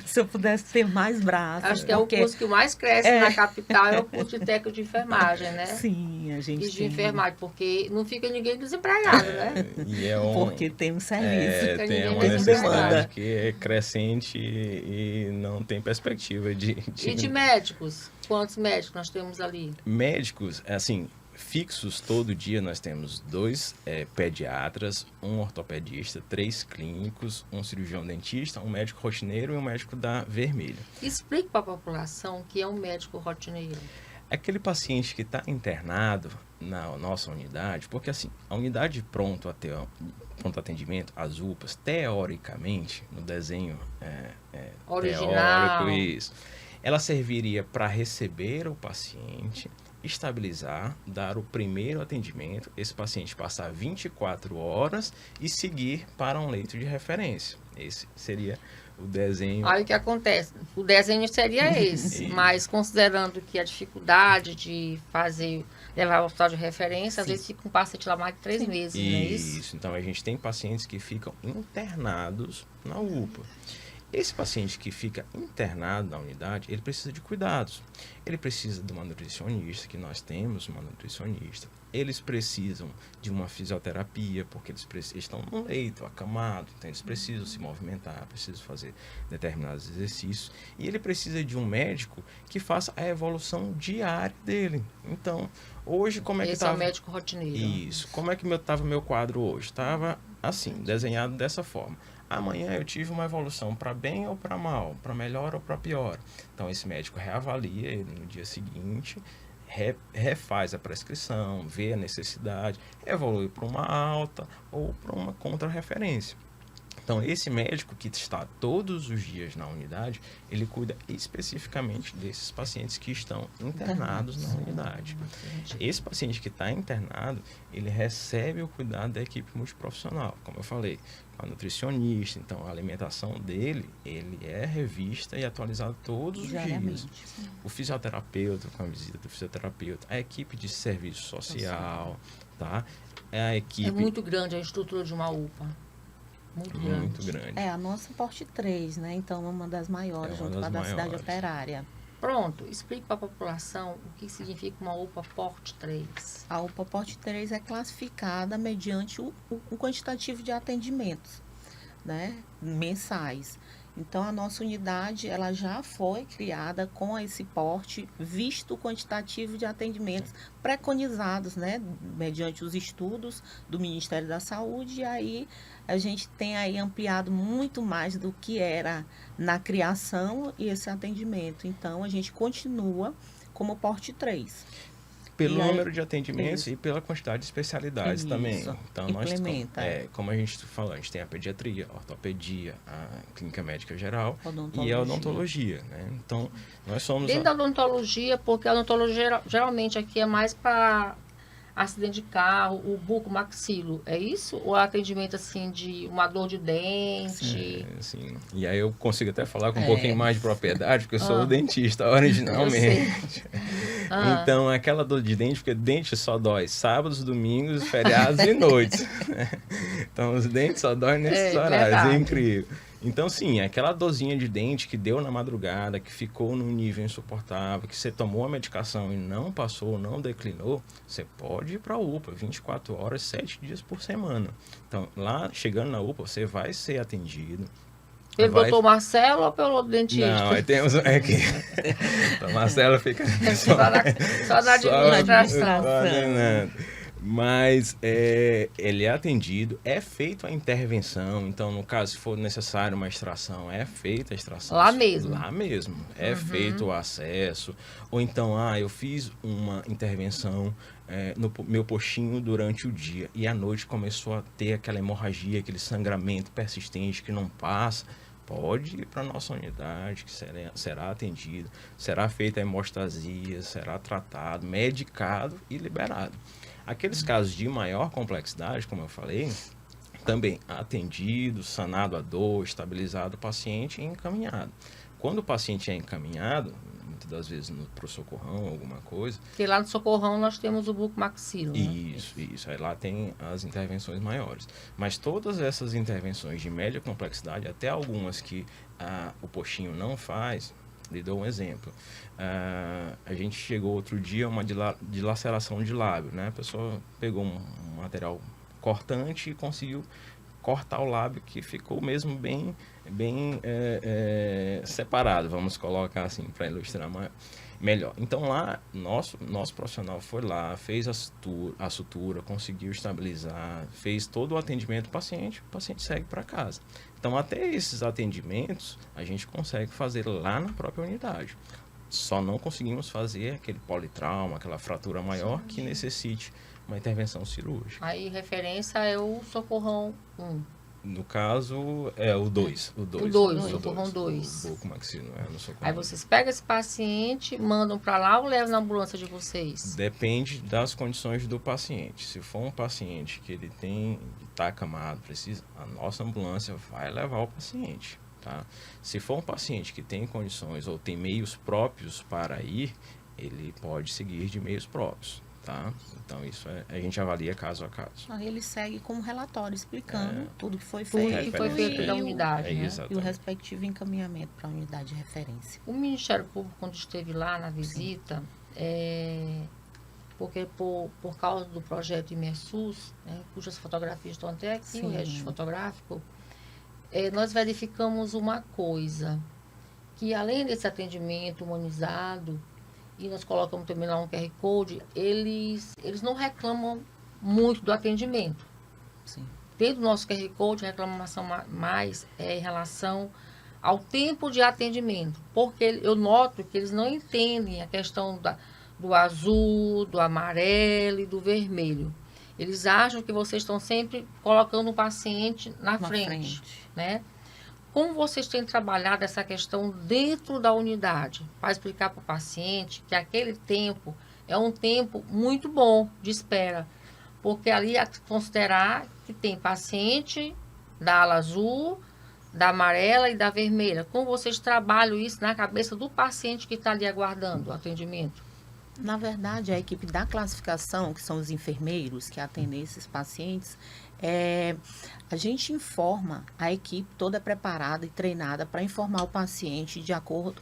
Se eu pudesse ter mais braços. Acho que é o curso que mais cresce na capital, é o curso de técnico de enfermagem, né? Sim, a gente de enfermagem, porque não fica ninguém desempregado, né? E é porque tem um serviço. tem ninguém uma tem necessidade demanda. que é crescente e não tem perspectiva de... E de médicos? Quantos médicos nós temos ali? Médicos, assim, fixos todo dia nós temos 2 pediatras, 1 ortopedista, 3 clínicos, 1 cirurgião dentista, 1 médico rotineiro e 1 médico da Vermelha. Explique para a população o que é um médico rotineiro. Aquele paciente que está internado na nossa unidade, porque assim, a unidade de pronto atendimento, as UPAs, teoricamente, no desenho Original. teórico, isso, ela serviria para receber o paciente, estabilizar, dar o primeiro atendimento, esse paciente passar 24 horas e seguir para um leito de referência. Esse seria o desenho. Aí o que acontece? O desenho seria esse, mas considerando que a dificuldade de levar ao hospital de referência, às vezes fica um paciente lá mais de 3 meses, não é isso? Isso, então a gente tem pacientes que ficam internados na UPA. Esse paciente que fica internado na unidade, ele precisa de cuidados. Ele precisa de uma nutricionista, que nós temos uma nutricionista. Eles precisam de uma fisioterapia, porque eles estão no leito, acamados, então eles precisam se movimentar, precisam fazer determinados exercícios. E ele precisa de um médico que faça a evolução diária dele. Então, hoje, como é que Esse estava... é o médico rotineiro. Isso. Como é que estava meu quadro hoje? Estava assim, desenhado dessa forma. Amanhã eu tive uma evolução para bem ou para mal, para melhor ou para pior. Então, esse médico reavalia ele no dia seguinte, refaz a prescrição, vê a necessidade, evolui para uma alta ou para uma contra-referência. Então, esse médico que está todos os dias na unidade, ele cuida especificamente desses pacientes que estão internados na unidade. Esse paciente que está internado, ele recebe o cuidado da equipe multiprofissional, como eu falei, a nutricionista. Então, a alimentação dele, ele é revista e atualizada todos os dias. O fisioterapeuta, com a visita do fisioterapeuta, a equipe de serviço social, tá? A equipe... É muito grande a estrutura de uma UPA. Muito grande. É a nossa Porte 3, né? Então, é uma das maiores, junto com a da cidade operária. Pronto, explique para a população o que significa uma UPA Porte 3. A UPA Porte 3 é classificada mediante o quantitativo de atendimentos, né? Mensais. Então, a nossa unidade, ela já foi criada com esse porte, visto o quantitativo de atendimentos preconizados, né? Mediante os estudos do Ministério da Saúde, e aí a gente tem aí ampliado muito mais do que era na criação e esse atendimento. Então, a gente continua como porte 3. Pelo número de atendimentos e pela quantidade de especialidades Isso. também. Então, Implementa. como a gente falou, a gente tem a pediatria, a ortopedia, a clínica médica geral Odontologia. e a odontologia, né? Então, nós somos... Dentro da odontologia, porque a odontologia geralmente aqui é mais para acidente de carro, o buco-maxilo, é isso? Ou atendimento assim de uma dor de dente? Sim. E aí eu consigo até falar com um pouquinho mais de propriedade, porque eu sou o dentista originalmente. Então, aquela dor de dente, porque dente só dói sábados, domingos, feriados e noites. Então, os dentes só doem nesses horários, verdade. é incrível. Então, sim, aquela dorzinha de dente que deu na madrugada, que ficou num nível insuportável, que você tomou a medicação e não passou, não declinou, você pode ir para a UPA 24 horas, 7 dias por semana. Então, lá, chegando na UPA, você vai ser atendido. Pelo doutor Marcelo ou pelo dentista? Não, aí temos aqui. O Marcelo fica Só na administração. Mas ele é atendido, é feita a intervenção. Então, no caso, se for necessário uma extração, é feita a extração. Lá mesmo? Lá mesmo. É feito o acesso. Ou então, eu fiz uma intervenção no meu postinho durante o dia. E à noite começou a ter aquela hemorragia, aquele sangramento persistente que não passa. Pode ir para a nossa unidade, que será atendido. Será feita a hemostasia, será tratado, medicado e liberado. Aqueles casos de maior complexidade, como eu falei, também atendido, sanado a dor, estabilizado o paciente e encaminhado. Quando o paciente é encaminhado, muitas das vezes pro socorrão, alguma coisa. Porque lá no socorrão nós temos o bucomaxilo, né? Isso. Aí lá tem as intervenções maiores. Mas todas essas intervenções de média complexidade, até algumas que o postinho não faz, lhe dou um exemplo. A gente chegou outro dia a uma dilaceração de lábio, né? A pessoa pegou um material cortante e conseguiu cortar o lábio, que ficou mesmo bem separado, vamos colocar assim, para ilustrar melhor. Então lá, nosso profissional foi lá, fez a sutura, conseguiu estabilizar, fez todo o atendimento do paciente, o paciente segue para casa. Então até esses atendimentos a gente consegue fazer lá na própria unidade. Só não conseguimos fazer aquele politrauma, aquela fratura maior que necessite uma intervenção cirúrgica. Aí referência é o socorrão 1. No caso, é o 2. O socorrão 2. O bucomaxilo, no socorrão. Aí vocês pegam esse paciente, mandam para lá ou levam na ambulância de vocês? Depende das condições do paciente. Se for um paciente que ele está acamado, precisa, a nossa ambulância vai levar o paciente. Tá? Se for um paciente que tem condições ou tem meios próprios para ir, ele pode seguir de meios próprios. Tá? Então, isso a gente avalia caso a caso. Ele segue com um relatório explicando tudo que foi Tudo feito. que foi feito da unidade, né? E o respectivo encaminhamento para a unidade de referência. O Ministério Público, quando esteve lá na visita, porque por causa do projeto Imersus, né, cujas fotografias estão até aqui, o registro fotográfico, nós verificamos uma coisa, que além desse atendimento humanizado, e nós colocamos também lá um QR Code, eles não reclamam muito do atendimento. Sim. Dentro do nosso QR Code, a reclamação mais é em relação ao tempo de atendimento, porque eu noto que eles não entendem a questão do azul, do amarelo e do vermelho. Eles acham que vocês estão sempre colocando o paciente na frente, né? Como vocês têm trabalhado essa questão dentro da unidade, para explicar para o paciente que aquele tempo é um tempo muito bom de espera, porque ali é considerar que tem paciente da ala azul, da amarela e da vermelha. Como vocês trabalham isso na cabeça do paciente que está ali aguardando o atendimento? Na verdade, a equipe da classificação, que são os enfermeiros que atendem esses pacientes, a gente informa, a equipe toda preparada e treinada para informar o paciente de acordo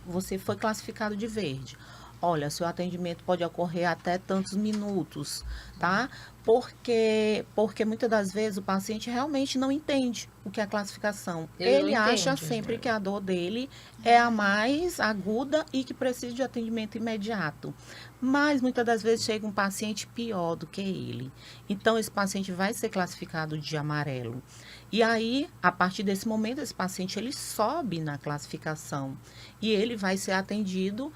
você foi classificado de verde. Olha, seu atendimento pode ocorrer até tantos minutos, tá? Porque muitas das vezes o paciente realmente não entende o que é a classificação. Ele acha sempre que a dor dele é a mais aguda e que precisa de atendimento imediato. Mas muitas das vezes chega um paciente pior do que ele. Então, esse paciente vai ser classificado de amarelo. E aí, a partir desse momento, esse paciente ele sobe na classificação e ele vai ser atendido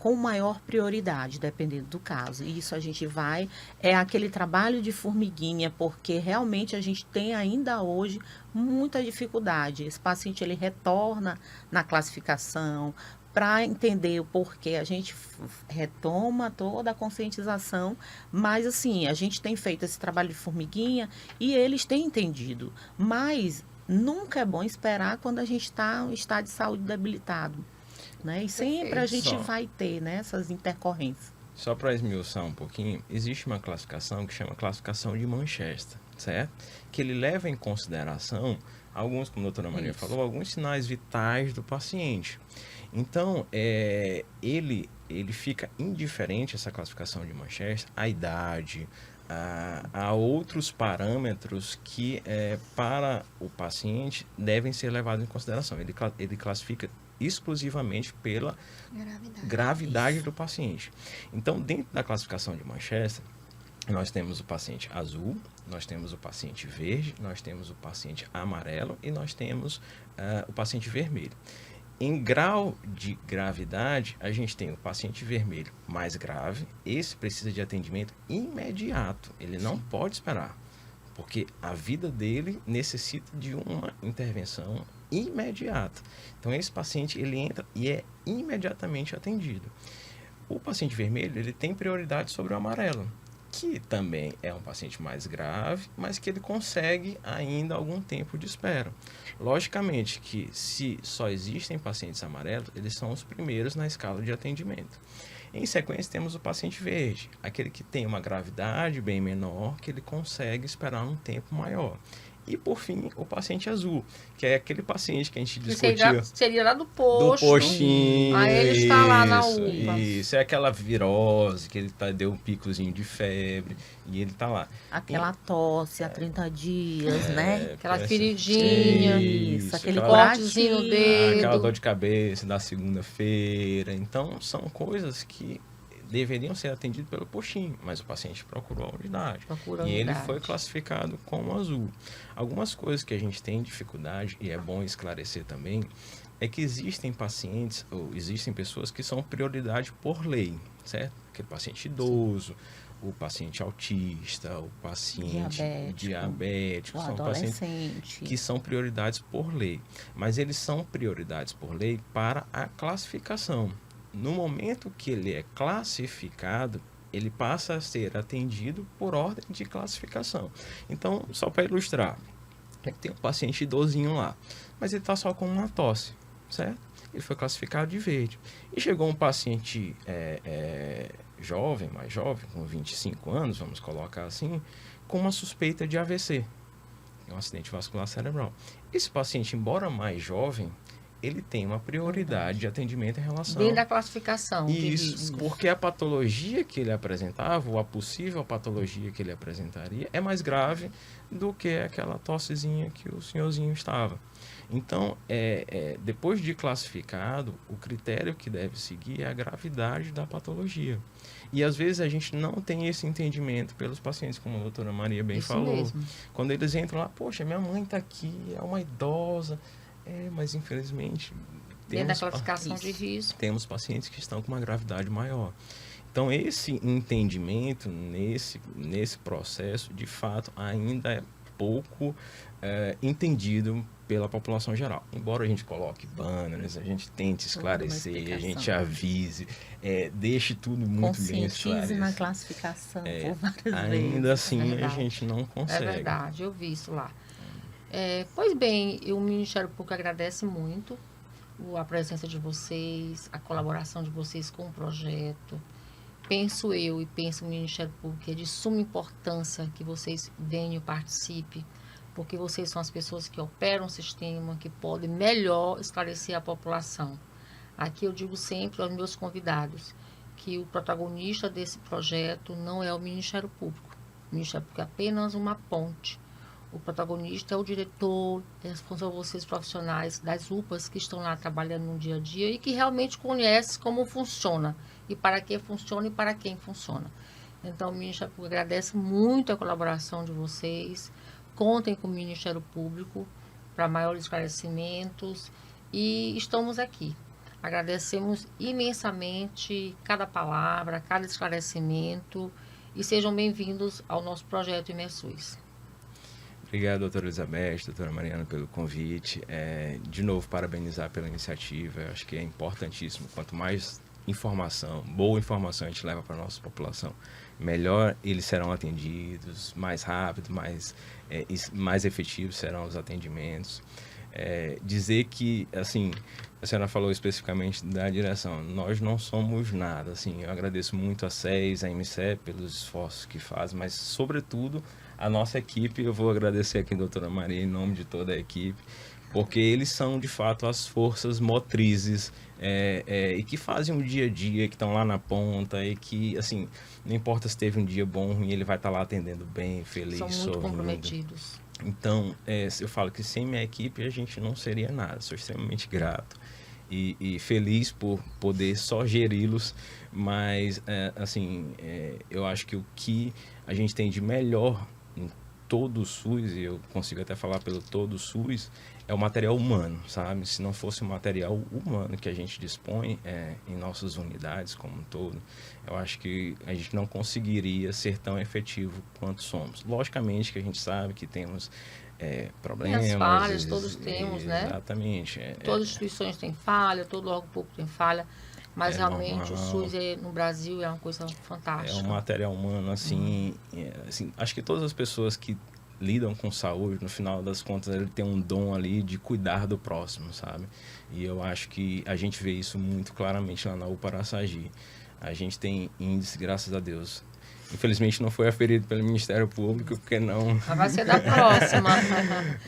com maior prioridade, dependendo do caso. E isso a gente vai... É aquele trabalho de formiguinha, porque realmente a gente tem ainda hoje muita dificuldade. Esse paciente, ele retorna na classificação para entender o porquê. A gente retoma toda a conscientização, mas assim, a gente tem feito esse trabalho de formiguinha e eles têm entendido. Mas nunca é bom esperar quando a gente está em estado de saúde debilitado. Né? E sempre a gente vai ter, né, essas intercorrências. Só para esmiuçar um pouquinho, existe uma classificação que chama classificação de Manchester, certo? Que ele leva em consideração alguns, como a doutora Maria falou, alguns sinais vitais do paciente. Então, ele fica indiferente, essa classificação de Manchester, à idade, a outros parâmetros que, para o paciente, devem ser levados em consideração. Ele classifica exclusivamente pela gravidade do paciente. Então, dentro da classificação de Manchester, nós temos o paciente azul, nós temos o paciente verde, nós temos o paciente amarelo e nós temos o paciente vermelho. Em grau de gravidade, a gente tem o paciente vermelho mais grave. Esse precisa de atendimento imediato. Ele não pode esperar, porque a vida dele necessita de uma intervenção imediata. Então, esse paciente, ele entra e é imediatamente atendido. O paciente vermelho, ele tem prioridade sobre o amarelo, que também é um paciente mais grave, mas que ele consegue ainda algum tempo de espera. Logicamente que se só existem pacientes amarelos, eles são os primeiros na escala de atendimento. Em sequência, temos o paciente verde, aquele que tem uma gravidade bem menor, que ele consegue esperar um tempo maior. E, por fim, o paciente azul, que é aquele paciente que a gente discutiu. Seria lá do posto. Do postinho. Aí ele está lá na isso, UPA. Isso, é aquela virose, que ele deu um picozinho de febre, e ele tá lá. Aquela tosse há 30 dias, né? Aquela feridinha. Isso, aquele cortezinho no dedo. Aquela dor de cabeça da segunda-feira. Então, são coisas que deveriam ser atendidos pelo postinho, mas o paciente procurou a unidade. E ele foi classificado como azul. Algumas coisas que a gente tem dificuldade, e é bom esclarecer também, é que existem pacientes, ou existem pessoas que são prioridade por lei, certo? Aquele paciente idoso, o paciente autista, o paciente diabético, são pacientes que são prioridades por lei. Mas eles são prioridades por lei para a classificação. No momento que ele é classificado, ele passa a ser atendido por ordem de classificação. Então, só para ilustrar, tem um paciente idosinho lá, mas ele está só com uma tosse, certo? Ele foi classificado de verde. E chegou um paciente mais jovem, com 25 anos, vamos colocar assim, com uma suspeita de AVC, um acidente vascular cerebral. Esse paciente, embora mais jovem, ele tem uma prioridade de atendimento em relação... Dentro da classificação. Isso, porque a patologia que ele apresentava, ou a possível patologia que ele apresentaria, é mais grave do que aquela tossezinha que o senhorzinho estava. Então, depois de classificado, o critério que deve seguir é a gravidade da patologia. E às vezes a gente não tem esse entendimento pelos pacientes, como a doutora Maria bem falou. Mesmo. Quando eles entram lá, poxa, minha mãe está aqui, é uma idosa... mas infelizmente dentro da classificação de risco, temos pacientes que estão com uma gravidade maior. Então esse entendimento nesse processo, de fato, ainda é pouco entendido pela população geral. Embora a gente coloque banners, a gente tente esclarecer, a gente avise, deixe tudo muito bem esclarecido. Na classificação por várias vezes. Ainda assim a gente não consegue. É verdade, eu vi isso lá. Pois bem, o Ministério Público agradece muito a presença de vocês, a colaboração de vocês com o projeto. Penso eu e penso o Ministério Público que é de suma importância que vocês venham e participem, porque vocês são as pessoas que operam o sistema, que podem melhor esclarecer a população. Aqui eu digo sempre aos meus convidados que o protagonista desse projeto não é o Ministério Público. O Ministério Público é apenas uma ponte. O protagonista é o diretor, é responsável vocês profissionais das UPAs que estão lá trabalhando no dia a dia e que realmente conhecem como funciona e para que funciona e para quem funciona. Então, o Ministério Público agradece muito a colaboração de vocês. Contem com o Ministério Público para maiores esclarecimentos e estamos aqui. Agradecemos imensamente cada palavra, cada esclarecimento e sejam bem-vindos ao nosso projeto ImerSUS. Obrigado, doutora Elizabeth, doutora Mariana, pelo convite. De novo, parabenizar pela iniciativa. Eu acho que é importantíssimo. Quanto mais informação, boa informação a gente leva para a nossa população, melhor eles serão atendidos, mais rápido, mais efetivos serão os atendimentos. Dizer que, assim, a senhora falou especificamente da direção, nós não somos nada, assim, eu agradeço muito a SES, a MCE pelos esforços que faz, mas, sobretudo, a nossa equipe, eu vou agradecer aqui a doutora Maria em nome de toda a equipe, porque eles são, de fato, as forças motrizes e que fazem o dia a dia, que estão lá na ponta e que, assim, não importa se teve um dia bom ou ruim, ele vai estar lá atendendo bem, feliz, sorrindo. São muito comprometidos. Então, eu falo que sem minha equipe a gente não seria nada. Sou extremamente grato e feliz por poder só geri-los, mas, eu acho que o que a gente tem de melhor em todo o SUS, e eu consigo até falar pelo todo o SUS, é o material humano, sabe? Se não fosse o material humano que a gente dispõe em nossas unidades como um todo, eu acho que a gente não conseguiria ser tão efetivo quanto somos. Logicamente que a gente sabe que temos problemas. Tem as falhas, todos temos, né? Exatamente. Todas as instituições têm falha, todo órgão público tem falha, Mas É realmente normal. o SUS no Brasil é uma coisa É fantástica. um material humano, assim, assim, acho que todas as pessoas que lidam com saúde, no final das contas, ele tem um dom ali de cuidar do próximo, sabe? E eu acho que a gente vê isso muito claramente lá na UPA Araçagi. A gente tem índice, graças a Deus. Infelizmente não foi aferido pelo Ministério Público, porque não... Mas vai ser da próxima.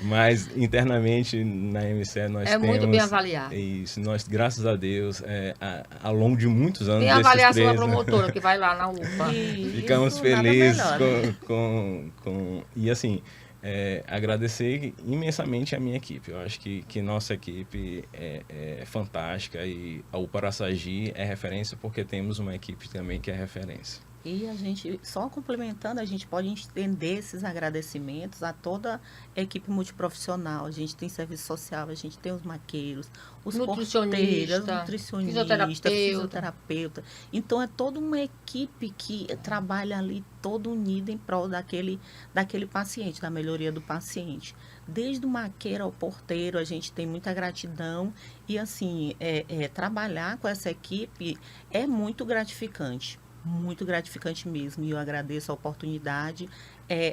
Mas internamente na MCE nós É temos... muito bem avaliado. Isso, nós, graças a Deus, ao longo de muitos anos... Tem a desses avaliação da 13 promotora que vai lá na UPA. Ficamos Isso, nada felizes melhor, né? com... E assim, agradecer imensamente a minha equipe. Eu acho que nossa equipe é fantástica e a UPA Araçagi é referência porque temos uma equipe também que é referência. E a gente, só complementando, a gente pode estender esses agradecimentos a toda a equipe multiprofissional. A gente tem serviço social, a gente tem os maqueiros, os porteiros, nutricionistas, fisioterapeuta. Então, é toda uma equipe que trabalha ali todo unida em prol daquele paciente, da melhoria do paciente. Desde o maqueiro ao porteiro, a gente tem muita gratidão. E, assim, trabalhar com essa equipe é muito gratificante. Muito gratificante mesmo, e eu agradeço a oportunidade,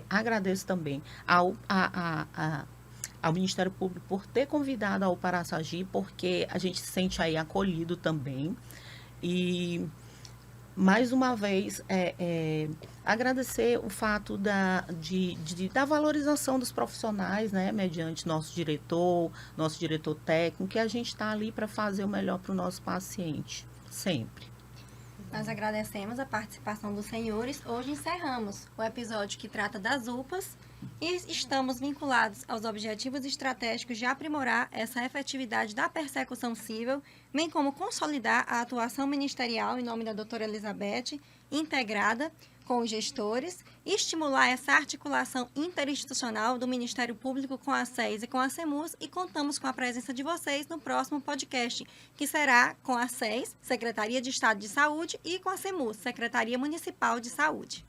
agradeço também ao Ministério Público por ter convidado a UPA Araçagi, porque a gente se sente aí acolhido também, e mais uma vez agradecer o fato da valorização dos profissionais, né, mediante nosso diretor técnico, que a gente está ali para fazer o melhor para o nosso paciente, sempre. Nós agradecemos a participação dos senhores. Hoje encerramos o episódio que trata das UPAs e estamos vinculados aos objetivos estratégicos de aprimorar essa efetividade da persecução civil, bem como consolidar a atuação ministerial em nome da doutora Elizabeth, integrada com os gestores, e estimular essa articulação interinstitucional do Ministério Público com a SES e com a SEMUS, e contamos com a presença de vocês no próximo podcast, que será com a SES, Secretaria de Estado de Saúde, e com a SEMUS, Secretaria Municipal de Saúde.